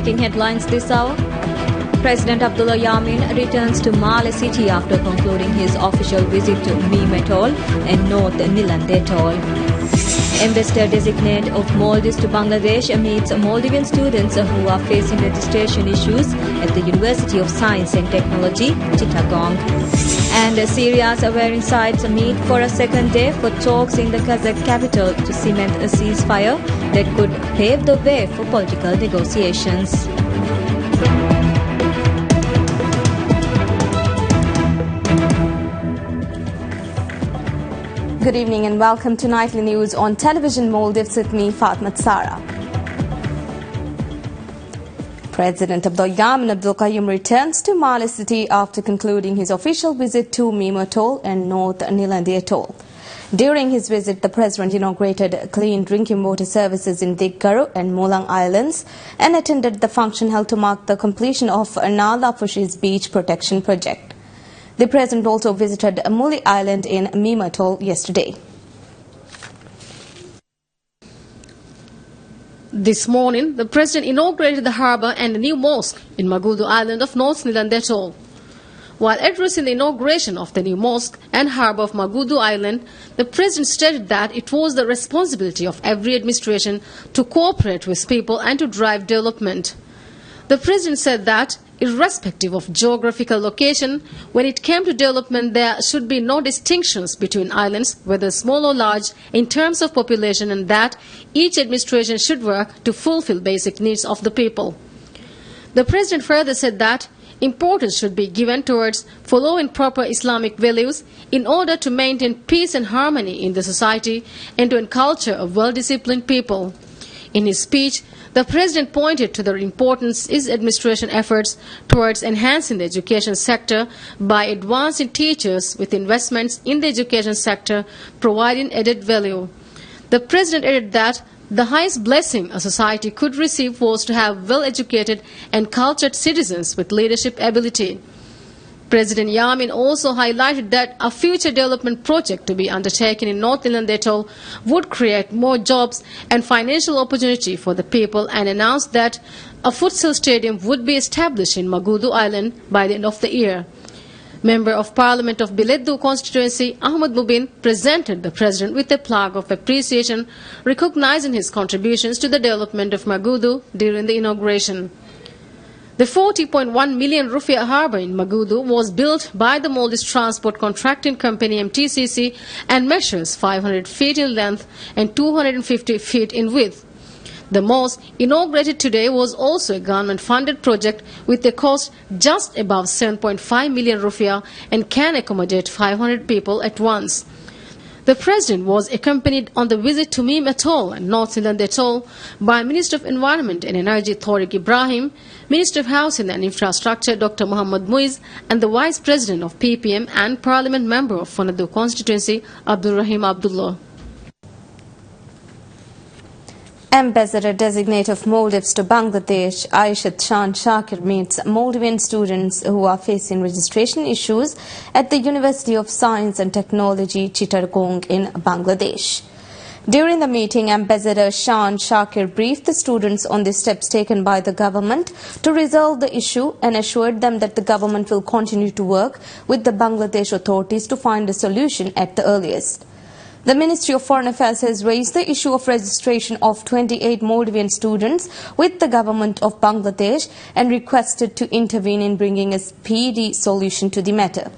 making headlines this hour. President Abdullah Yamin returns to Male City after concluding his official visit to Meme Atoll and North Nilande Atoll. Ambassador designate of Maldives to Bangladesh meets Maldivian students who are facing registration issues at the University of Science and Technology, Chittagong. And Syria's warring sides meet for a second day for talks in the Kazakh capital to cement a ceasefire that could pave the way for political negotiations. Good evening and welcome to Nightly News on Television Maldives with me, Fatma Sara. President Abdullah Yamin returns to Male City after concluding his official visit to Meme Atoll and North Nilande Atoll. During his visit, the President inaugurated clean drinking water services in Dengue and Molang Islands and attended the function held to mark the completion of Nala Fushi's beach protection project. The President also visited Muli Island in Meme Atoll yesterday. This morning, the President inaugurated the harbour and a new mosque in Mudu Island of North Nilande Atoll. While addressing the inauguration of the new mosque and harbour of Mudu Island, the President stated that it was the responsibility of every administration to cooperate with people and to drive development. The President said that, irrespective of geographical location, when it came to development, there should be no distinctions between islands, whether small or large, in terms of population, and that each administration should work to fulfill basic needs of the people. The President further said that importance should be given towards following proper Islamic values in order to maintain peace and harmony in the society and to enculture a well-disciplined people. In his speech, the President pointed to the importance of his administration efforts towards enhancing the education sector by advancing teachers with investments in the education sector, providing added value. The President added that the highest blessing a society could receive was to have well-educated and cultured citizens with leadership ability. President Yamin also highlighted that a future development project to be undertaken in North Nilande Atoll would create more jobs and financial opportunity for the people and announced that a futsal stadium would be established in Mudu Island by the end of the year. Member of Parliament of Bileddu constituency, Ahmad Mubin, presented the President with a plaque of appreciation recognizing his contributions to the development of Mudu during the inauguration. The 40.1 million rupiah harbour in Mudu was built by the Maldives Transport Contracting Company MTCC and measures 500 feet in length and 250 feet in width. The mosque inaugurated today was also a government-funded project with a cost just above 7.5 million rupiah and can accommodate 500 people at once. The President was accompanied on the visit to Meme Atoll and North Nilande Atoll by Minister of Environment and Energy Tariq Ibrahim, Minister of Housing and Infrastructure Dr. Muhammad Muiz, and the Vice President of PPM and Parliament Member of Mudu constituency Abdul Rahim Abdullah. Ambassador designate of Maldives to Bangladesh, Aishat Shan Shakir, meets Maldivian students who are facing registration issues at the University of Science and Technology, Chittagong in Bangladesh. During the meeting, Ambassador Shan Shakir briefed the students on the steps taken by the government to resolve the issue and assured them that the government will continue to work with the Bangladesh authorities to find a solution at the earliest. The Ministry of Foreign Affairs has raised the issue of registration of 28 Maldivian students with the government of Bangladesh and requested to intervene in bringing a speedy solution to the matter.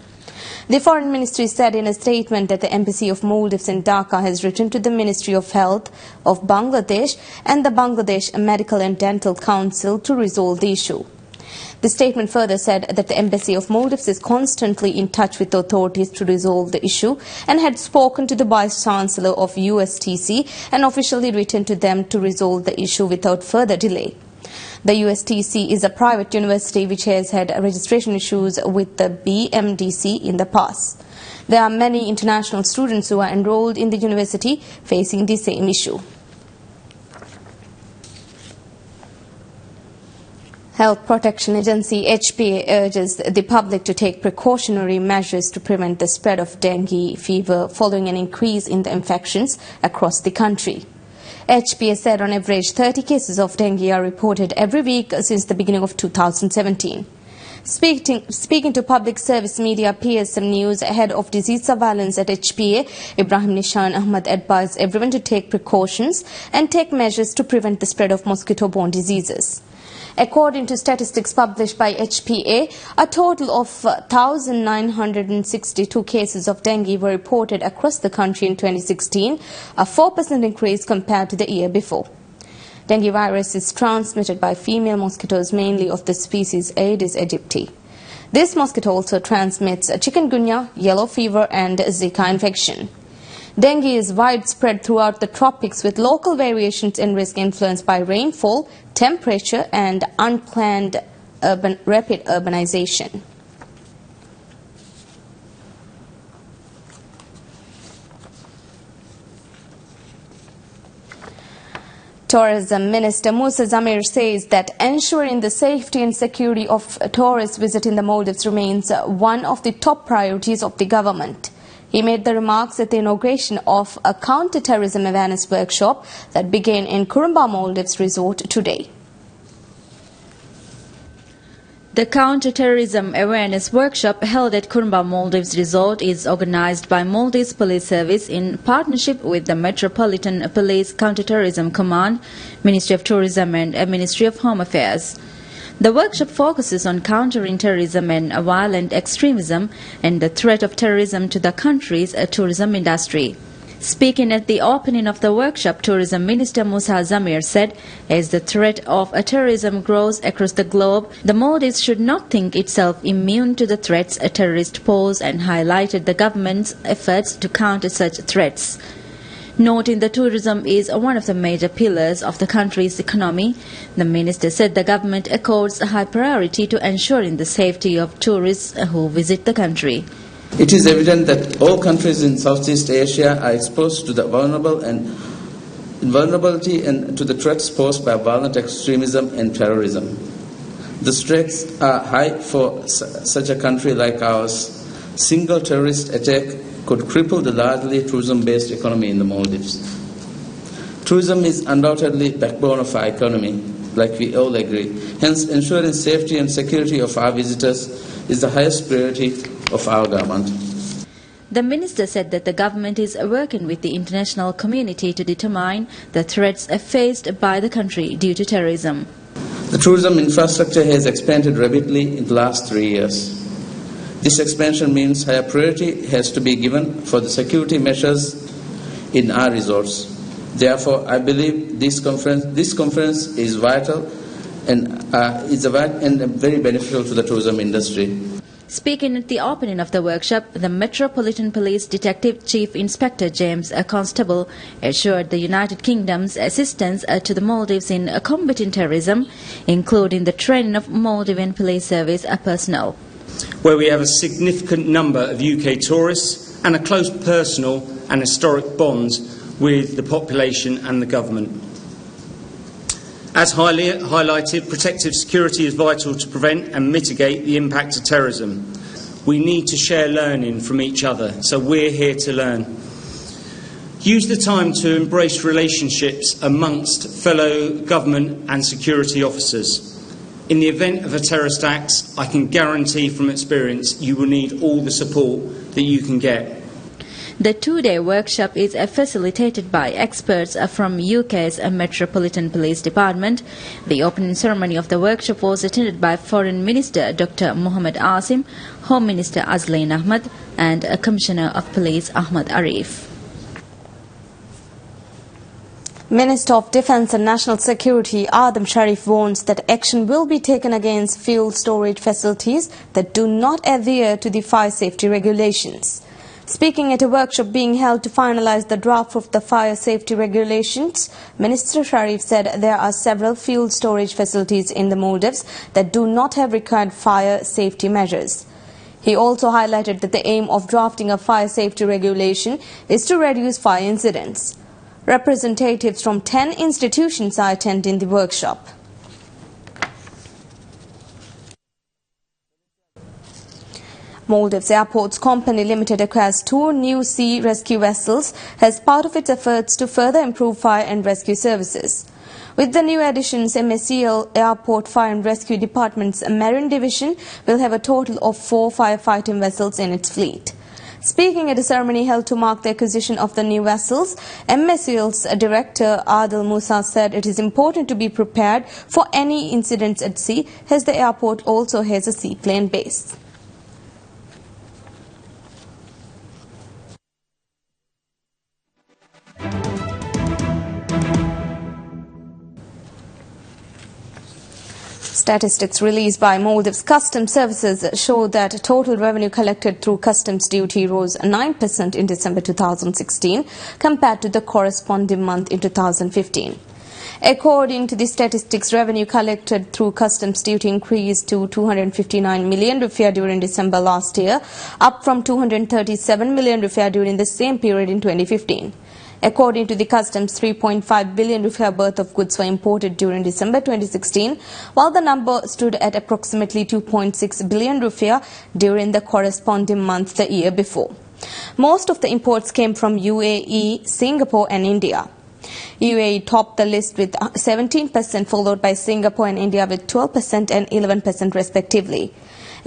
The Foreign Ministry said in a statement that the Embassy of Maldives in Dhaka has written to the Ministry of Health of Bangladesh and the Bangladesh Medical and Dental Council to resolve the issue. The statement further said that the Embassy of Maldives is constantly in touch with the authorities to resolve the issue and had spoken to the Vice Chancellor of USTC and officially written to them to resolve the issue without further delay. The USTC is a private university which has had registration issues with the BMDC in the past. There are many international students who are enrolled in the university facing the same issue. Health Protection Agency HPA urges the public to take precautionary measures to prevent the spread of dengue fever following an increase in the infections across the country. HPA said on average 30 cases of dengue are reported every week since the beginning of 2017. Speaking to public service media PSM News, head of disease surveillance at HPA, Ibrahim Nishan Ahmad advised everyone to take precautions and take measures to prevent the spread of mosquito-borne diseases. According to statistics published by HPA, a total of 1,962 cases of dengue were reported across the country in 2016, a 4% increase compared to the year before. Dengue virus is transmitted by female mosquitoes, mainly of the species Aedes aegypti. This mosquito also transmits chikungunya, yellow fever and Zika infection. Dengue is widespread throughout the tropics with local variations in risk influenced by rainfall, temperature and unplanned rapid urbanization. Tourism Minister Musa Zamir says that ensuring the safety and security of tourists visiting the Maldives remains one of the top priorities of the government. He made the remarks at the inauguration of a counter-terrorism awareness workshop that began in Kurumba Maldives Resort today. The Counter-terrorism awareness workshop held at Kurumba Maldives Resort is organized by Maldives Police Service in partnership with the Metropolitan Police Counter-terrorism Command, Ministry of Tourism and Ministry of Home Affairs. The workshop focuses on countering terrorism and violent extremism and the threat of terrorism to the country's tourism industry. Speaking at the opening of the workshop, Tourism Minister Musa Zamir said, as the threat of terrorism grows across the globe, the Maldives should not think itself immune to the threats terrorists pose and highlighted the government's efforts to counter such threats. Noting that tourism is one of the major pillars of the country's economy, the minister said the government accords a high priority to ensuring the safety of tourists who visit the country. It is evident that all countries in Southeast Asia are exposed to the vulnerability and to the threats posed by violent extremism and terrorism. The stakes are high for such a country like ours. Single terrorist attack could cripple the largely tourism-based economy in the Maldives. Tourism is undoubtedly the backbone of our economy, like we all agree. Hence, ensuring safety and security of our visitors is the highest priority of our government. The minister said that the government is working with the international community to determine the threats faced by the country due to terrorism. The tourism infrastructure has expanded rapidly in the last 3 years. This expansion means higher priority has to be given for the security measures in our resorts. Therefore, I believe this conference is vital and very beneficial to the tourism industry. Speaking at the opening of the workshop, the Metropolitan Police Detective Chief Inspector James Constable assured the United Kingdom's assistance to the Maldives in combating terrorism, including the training of Maldivian Police Service personnel. Where we have a significant number of UK tourists and a close personal and historic bonds with the population and the government. As highlighted, protective security is vital to prevent and mitigate the impact of terrorism. We need to share learning from each other, so we're here to learn. Use the time to embrace relationships amongst fellow government and security officers. In the event of a terrorist act, I can guarantee from experience you will need all the support that you can get. The two-day workshop is facilitated by experts from UK's Metropolitan Police Department. The opening ceremony of the workshop was attended by Foreign Minister Dr. Mohammed Asim, Home Minister Azleen Ahmad and Commissioner of Police Ahmad Arif. Minister of Defence and National Security Adam Sharif warns that action will be taken against fuel storage facilities that do not adhere to the fire safety regulations. Speaking at a workshop being held to finalize the draft of the fire safety regulations, Minister Sharif said there are several fuel storage facilities in the Maldives that do not have required fire safety measures. He also highlighted that the aim of drafting a fire safety regulation is to reduce fire incidents. Representatives from 10 institutions are attending the workshop. Maldives Airports Company Limited acquires 2 new sea rescue vessels as part of its efforts to further improve fire and rescue services. With the new additions, MSCL Airport Fire and Rescue Department's Marine Division will have a total of 4 firefighting vessels in its fleet. Speaking at a ceremony held to mark the acquisition of the new vessels, MSCL's director Adil Musa said it is important to be prepared for any incidents at sea, as the airport also has a seaplane base. Statistics released by Maldives Customs Services show that total revenue collected through customs duty rose 9% in December 2016 compared to the corresponding month in 2015. According to the statistics, revenue collected through customs duty increased to 259 million rupiah during December last year, up from 237 million rupiah during the same period in 2015. According to the customs, 3.5 billion rupiah worth of goods were imported during December 2016, while the number stood at approximately 2.6 billion rupiah during the corresponding month the year before. Most of the imports came from UAE, Singapore and India. UAE topped the list with 17%, followed by Singapore and India with 12% and 11% respectively.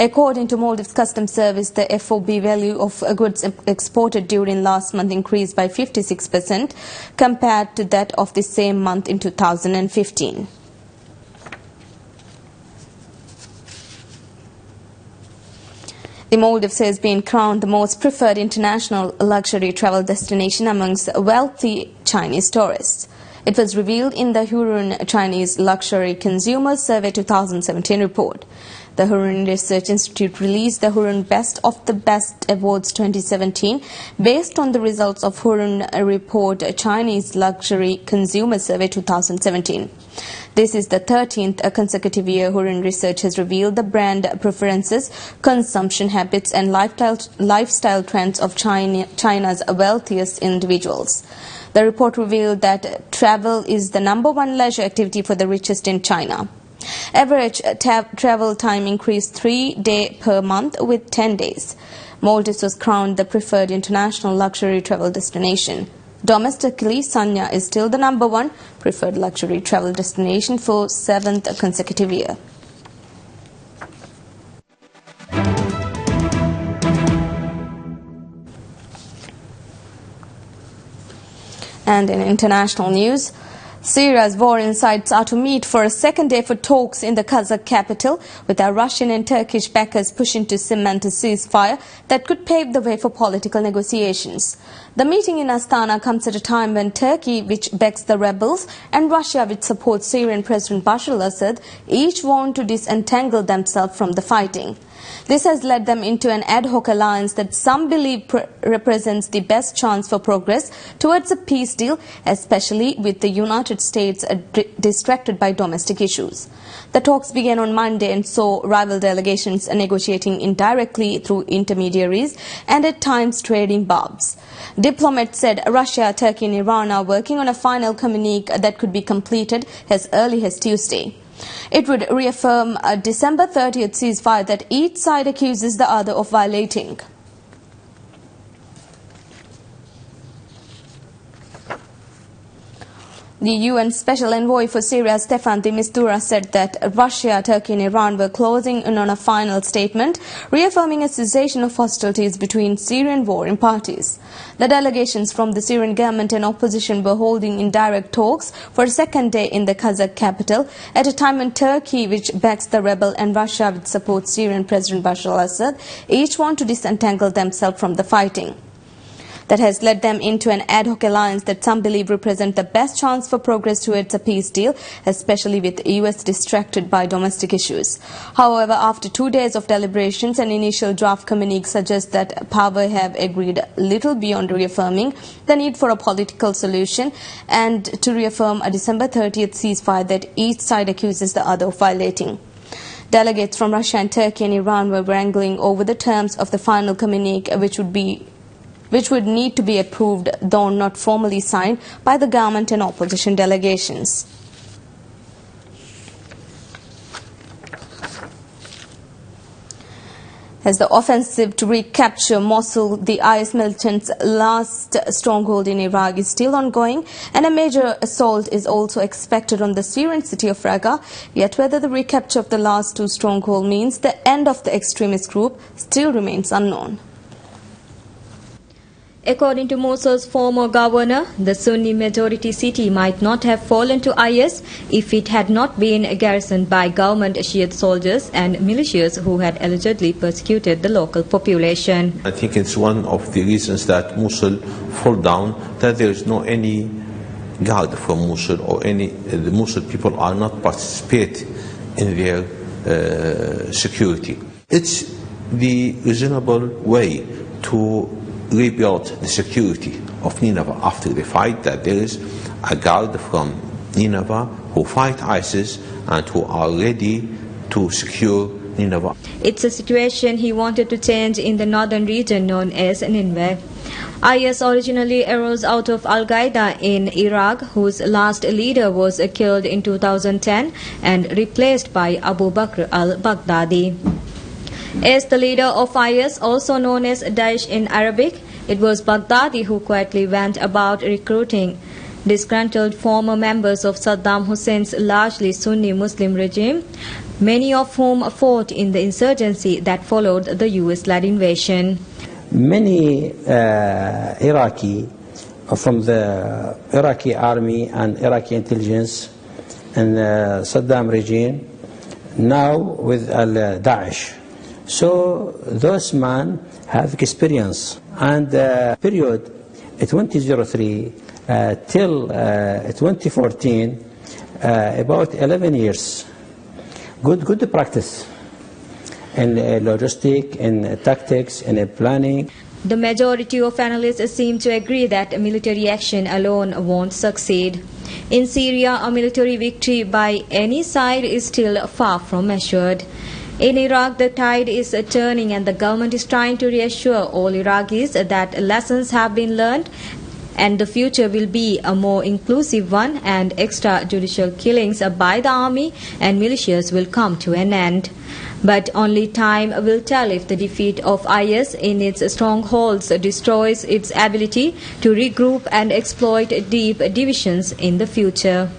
According to Maldives Customs Service, the FOB value of goods exported during last month increased by 56% compared to that of the same month in 2015. The Maldives has been crowned the most preferred international luxury travel destination amongst wealthy Chinese tourists. It was revealed in the Hurun Chinese Luxury Consumer Survey 2017 report. The Hurun Research Institute released the Hurun Best of the Best Awards 2017 based on the results of Hurun Report Chinese Luxury Consumer Survey 2017. This is the 13th consecutive year Hurun Research has revealed the brand preferences, consumption habits and lifestyle trends of China's wealthiest individuals. The report revealed that travel is the #1 leisure activity for the richest in China. Average travel time increased 3 days per month with 10 days. Maldives was crowned the preferred international luxury travel destination. Domestically, Sanya is still the #1 preferred luxury travel destination for 7th consecutive year. And in international news, Syria's war incites are to meet for a second day for talks in the Kazakh capital, with our Russian and Turkish backers pushing to cement a ceasefire that could pave the way for political negotiations. The meeting in Astana comes at a time when Turkey, which backs the rebels, and Russia, which supports Syrian President Bashar al-Assad, each want to disentangle themselves from the fighting. This has led them into an ad hoc alliance that some believe represents the best chance for progress towards a peace deal, especially with the United States distracted by domestic issues. The talks began on Monday and saw rival delegations negotiating indirectly through intermediaries and at times trading barbs. Diplomats said Russia, Turkey and Iran are working on a final communique that could be completed as early as Tuesday. It would reaffirm a December 30th ceasefire that each side accuses the other of violating. The UN Special Envoy for Syria, Stefan de Mistura, said that Russia, Turkey and Iran were closing in on a final statement, reaffirming a cessation of hostilities between Syrian warring parties. The delegations from the Syrian government and opposition were holding indirect talks for a second day in the Kazakh capital, at a time when Turkey, which backs the rebel, and Russia, which supports Syrian President Bashar al-Assad, each want to disentangle themselves from the fighting. That has led them into an ad hoc alliance that some believe represent the best chance for progress towards a peace deal, especially with the US distracted by domestic issues. However, after 2 days of deliberations, an initial draft communique suggests that power have agreed little beyond reaffirming the need for a political solution and to reaffirm a December 30th ceasefire that each side accuses the other of violating. Delegates from Russia and Turkey and Iran were wrangling over the terms of the final communique, which would need to be approved, though not formally signed, by the government and opposition delegations. As the offensive to recapture Mosul, the IS militants' last stronghold in Iraq, is still ongoing, and a major assault is also expected on the Syrian city of Raqqa. Yet whether the recapture of the last two strongholds means the end of the extremist group still remains unknown. According to Mosul's former governor, the Sunni majority city might not have fallen to IS if it had not been garrisoned by government Shiite soldiers and militias who had allegedly persecuted the local population. I think it's one of the reasons that Mosul fall down, that there is no any guard from Mosul, or the Mosul people are not participate in their security. It's the reasonable way to rebuild the security of Nineveh after the fight, that there is a guard from Nineveh who fight ISIS and who are ready to secure Nineveh. It's a situation he wanted to change in the northern region known as Nineveh. IS originally arose out of Al-Qaeda in Iraq, whose last leader was killed in 2010 and replaced by Abu Bakr al-Baghdadi. As the leader of IS, also known as Daesh in Arabic, it was Baghdadi who quietly went about recruiting disgruntled former members of Saddam Hussein's largely Sunni Muslim regime, many of whom fought in the insurgency that followed the US-led invasion. Many Iraqi from the Iraqi army and Iraqi intelligence and Saddam regime now with Daesh. So those men have experience, and period 2003 till 2014, about 11 years, good practice in logistic, in tactics, in planning. The majority of analysts seem to agree that military action alone won't succeed. In Syria, a military victory by any side is still far from assured. In Iraq, the tide is turning, and the government is trying to reassure all Iraqis that lessons have been learned and the future will be a more inclusive one, and extrajudicial killings by the army and militias will come to an end. But only time will tell if the defeat of IS in its strongholds destroys its ability to regroup and exploit deep divisions in the future.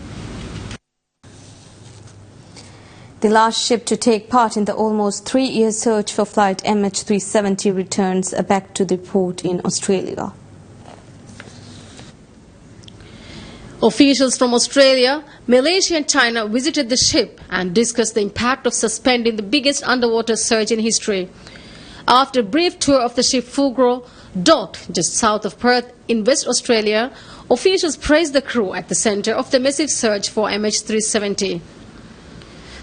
The last ship to take part in the almost 3-year search for flight MH370 returns back to the port in Australia. Officials from Australia, Malaysia and China visited the ship and discussed the impact of suspending the biggest underwater search in history. After a brief tour of the ship Fugro, docked just south of Perth in West Australia, officials praised the crew at the centre of the massive search for MH370.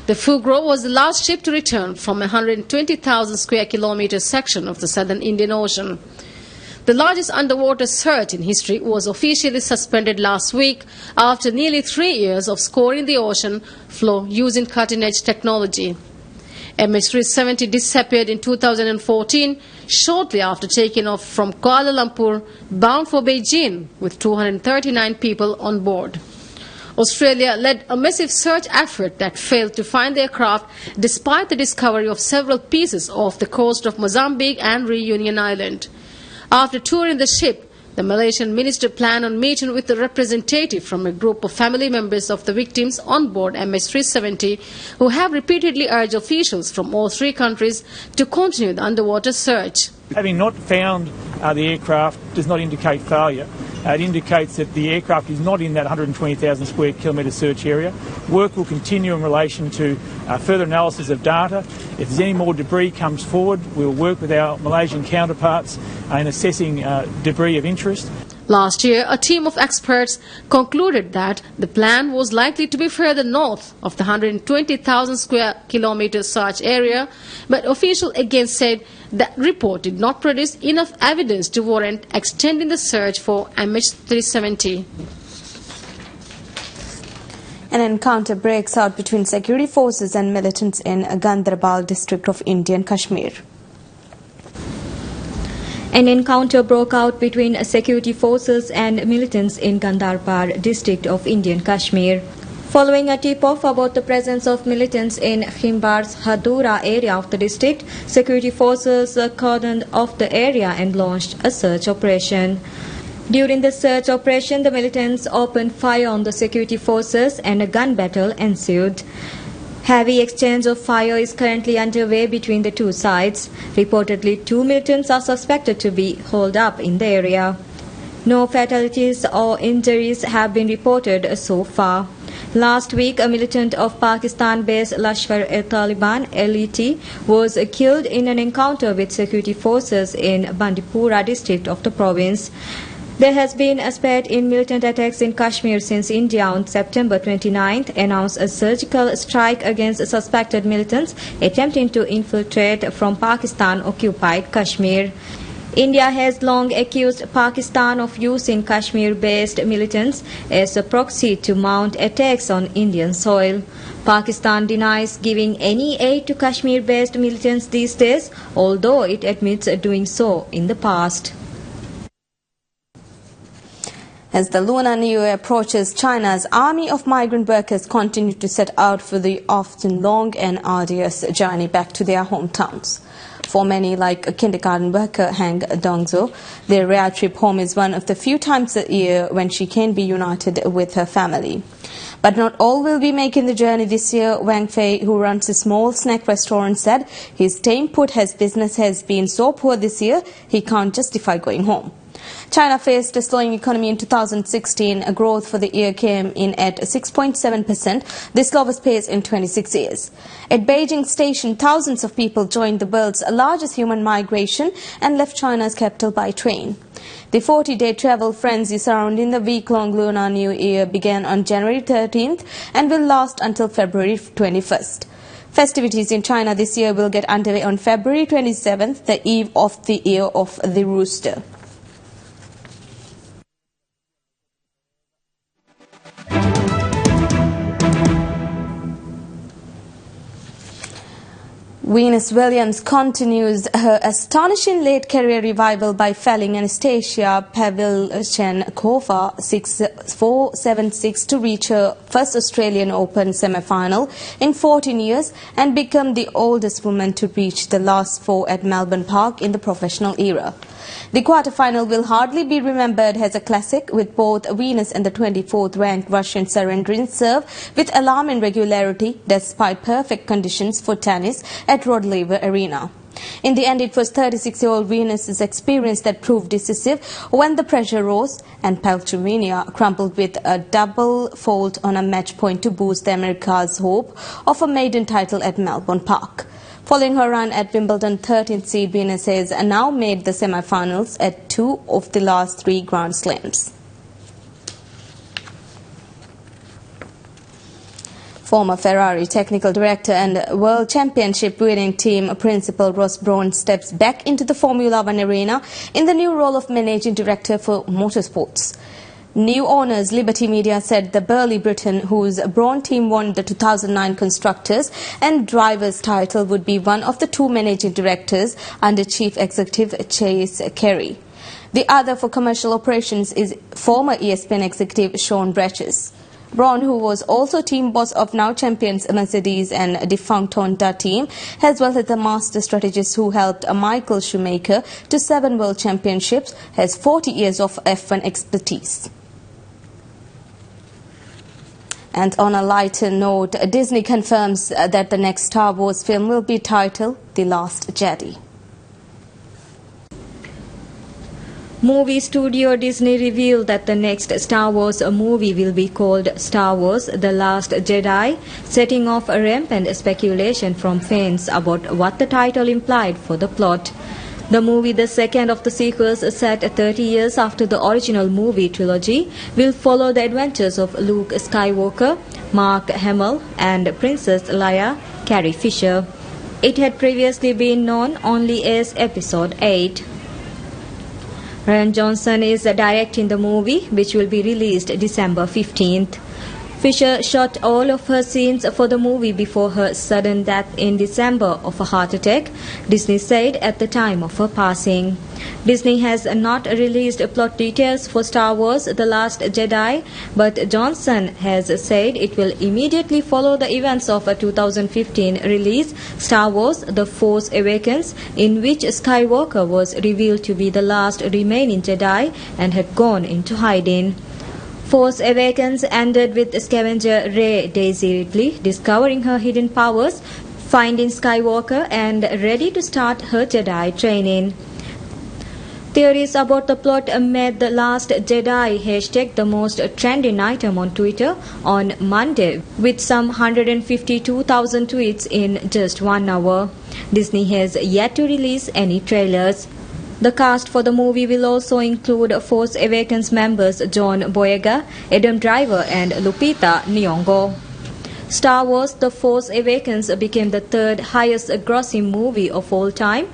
The Fugro was the last ship to return from a 120,000 square kilometre section of the southern Indian Ocean. The largest underwater search in history was officially suspended last week after nearly 3 years of scoring the ocean floor using cutting-edge technology. MH370 disappeared in 2014, shortly after taking off from Kuala Lumpur, bound for Beijing, with 239 people on board. Australia led a massive search effort that failed to find the aircraft despite the discovery of several pieces off the coast of Mozambique and Reunion Island. After touring the ship, the Malaysian minister planned on meeting with a representative from a group of family members of the victims on board MH370, who have repeatedly urged officials from all three countries to continue the underwater search. Having not found the aircraft does not indicate failure. It indicates that the aircraft is not in that 120,000 square kilometre search area. Work will continue in relation to further analysis of data. If there's any more debris comes forward, we'll work with our Malaysian counterparts in assessing debris of interest. Last year, a team of experts concluded that the plan was likely to be further north of the 120,000 square kilometre search area, but officials again said that report did not produce enough evidence to warrant extending the search for MH370. An encounter breaks out between security forces and militants in Gandarbal district of Indian Kashmir. An encounter broke out between security forces and militants in Gandarbal district of Indian Kashmir. Following a tip-off about the presence of militants in Himbar's Hadura area of the district, security forces cordoned off the area and launched a search operation. During the search operation, the militants opened fire on the security forces and a gun battle ensued. Heavy exchange of fire is currently underway between the two sides. Reportedly, 2 militants are suspected to be holed up in the area. No fatalities or injuries have been reported so far. Last week, a militant of Pakistan-based Lashkar-e-Taliban (LET) was killed in an encounter with security forces in Bandipora district of the province. There has been a spate in militant attacks in Kashmir since India on September 29th announced a surgical strike against suspected militants attempting to infiltrate from Pakistan-occupied Kashmir. India has long accused Pakistan of using Kashmir-based militants as a proxy to mount attacks on Indian soil. Pakistan denies giving any aid to Kashmir-based militants these days, although it admits doing so in the past. As the Lunar New Year approaches, China's army of migrant workers continue to set out for the often long and arduous journey back to their hometowns. For many, like a kindergarten worker Hang Dongzo, their rare trip home is one of the few times a year when she can be united with her family. But not all will be making the journey this year. Wang Fei, who runs a small snack restaurant, said his staying put as business has been so poor this year, he can't justify going home. China faced a slowing economy in 2016. A growth for the year came in at 6.7%, the slowest pace in 26 years. At Beijing Station, thousands of people joined the world's largest human migration and left China's capital by train. The 40-day travel frenzy surrounding the week-long Lunar New Year began on January 13th and will last until February 21st. Festivities in China this year will get underway on February 27th, the eve of the Year of the Rooster. Venus Williams continues her astonishing late career revival by felling Anastasia Pavlyuchenkova 6-4-7-6 to reach her first Australian Open semi-final in 14 years and become the oldest woman to reach the last 4 at Melbourne Park in the professional era. The quarter-final will hardly be remembered as a classic, with both Venus and the 24th-ranked Russian surrendering serve with alarming regularity despite perfect conditions for tennis at Rod Laver Arena. In the end, it was 36-year-old Venus's experience that proved decisive when the pressure rose and Pavlyuchenkova crumpled with a double fault on a match point to boost America's hope of a maiden title at Melbourne Park. Following her run at Wimbledon, 13th seed Venus has now made the semi-finals at 2 of the last 3 Grand Slams. Former Ferrari technical director and World Championship winning team principal Ross Brawn steps back into the Formula One arena in the new role of managing director for motorsports. New owners Liberty Media said the burly Briton, whose Brawn team won the 2009 Constructors and Drivers title, would be one of the 2 managing directors under Chief Executive Chase Carey. The other for commercial operations is former ESPN executive Sean Bratches. Brawn, who was also team boss of now champions Mercedes and defunct Honda team, as well as the master strategist who helped Michael Schumacher to 7 world championships, has 40 years of F1 expertise. And on a lighter note, Disney confirms that the next Star Wars film will be titled The Last Jedi. Movie studio Disney revealed that the next Star Wars movie will be called Star Wars The Last Jedi, setting off a rampant speculation from fans about what the title implied for the plot. The movie, the second of the sequels set 30 years after the original movie trilogy, will follow the adventures of Luke Skywalker, Mark Hamill, and Princess Leia, Carrie Fisher. It had previously been known only as Episode 8. Rian Johnson is directing the movie, which will be released December 15th. Fisher shot all of her scenes for the movie before her sudden death in December of a heart attack, Disney said at the time of her passing. Disney has not released plot details for Star Wars The Last Jedi, but Johnson has said it will immediately follow the events of a 2015 release, Star Wars The Force Awakens, in which Skywalker was revealed to be the last remaining Jedi and had gone into hiding. Force Awakens ended with scavenger Rey Daisy Ridley discovering her hidden powers, finding Skywalker and ready to start her Jedi training. Theories about the plot made The Last Jedi hashtag the most trending item on Twitter on Monday, with some 152,000 tweets in just 1 hour. Disney has yet to release any trailers. The cast for the movie will also include Force Awakens members John Boyega, Adam Driver and Lupita Nyong'o. Star Wars The Force Awakens became the third highest grossing movie of all time,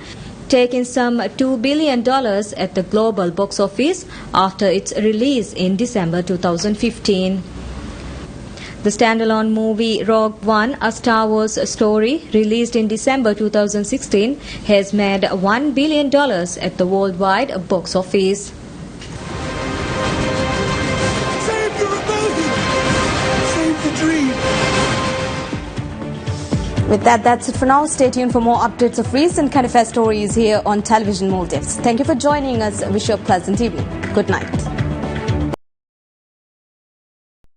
taking some $2 billion at the global box office after its release in December 2015. The standalone movie Rogue One, A Star Wars Story, released in December 2016, has made $1 billion at the worldwide box office. Save the rebellion! Save the dream! With that, that's it for now. Stay tuned for more updates of recent current affairs stories here on Television Maldives. Thank you for joining us. Wish you a pleasant evening. Good night.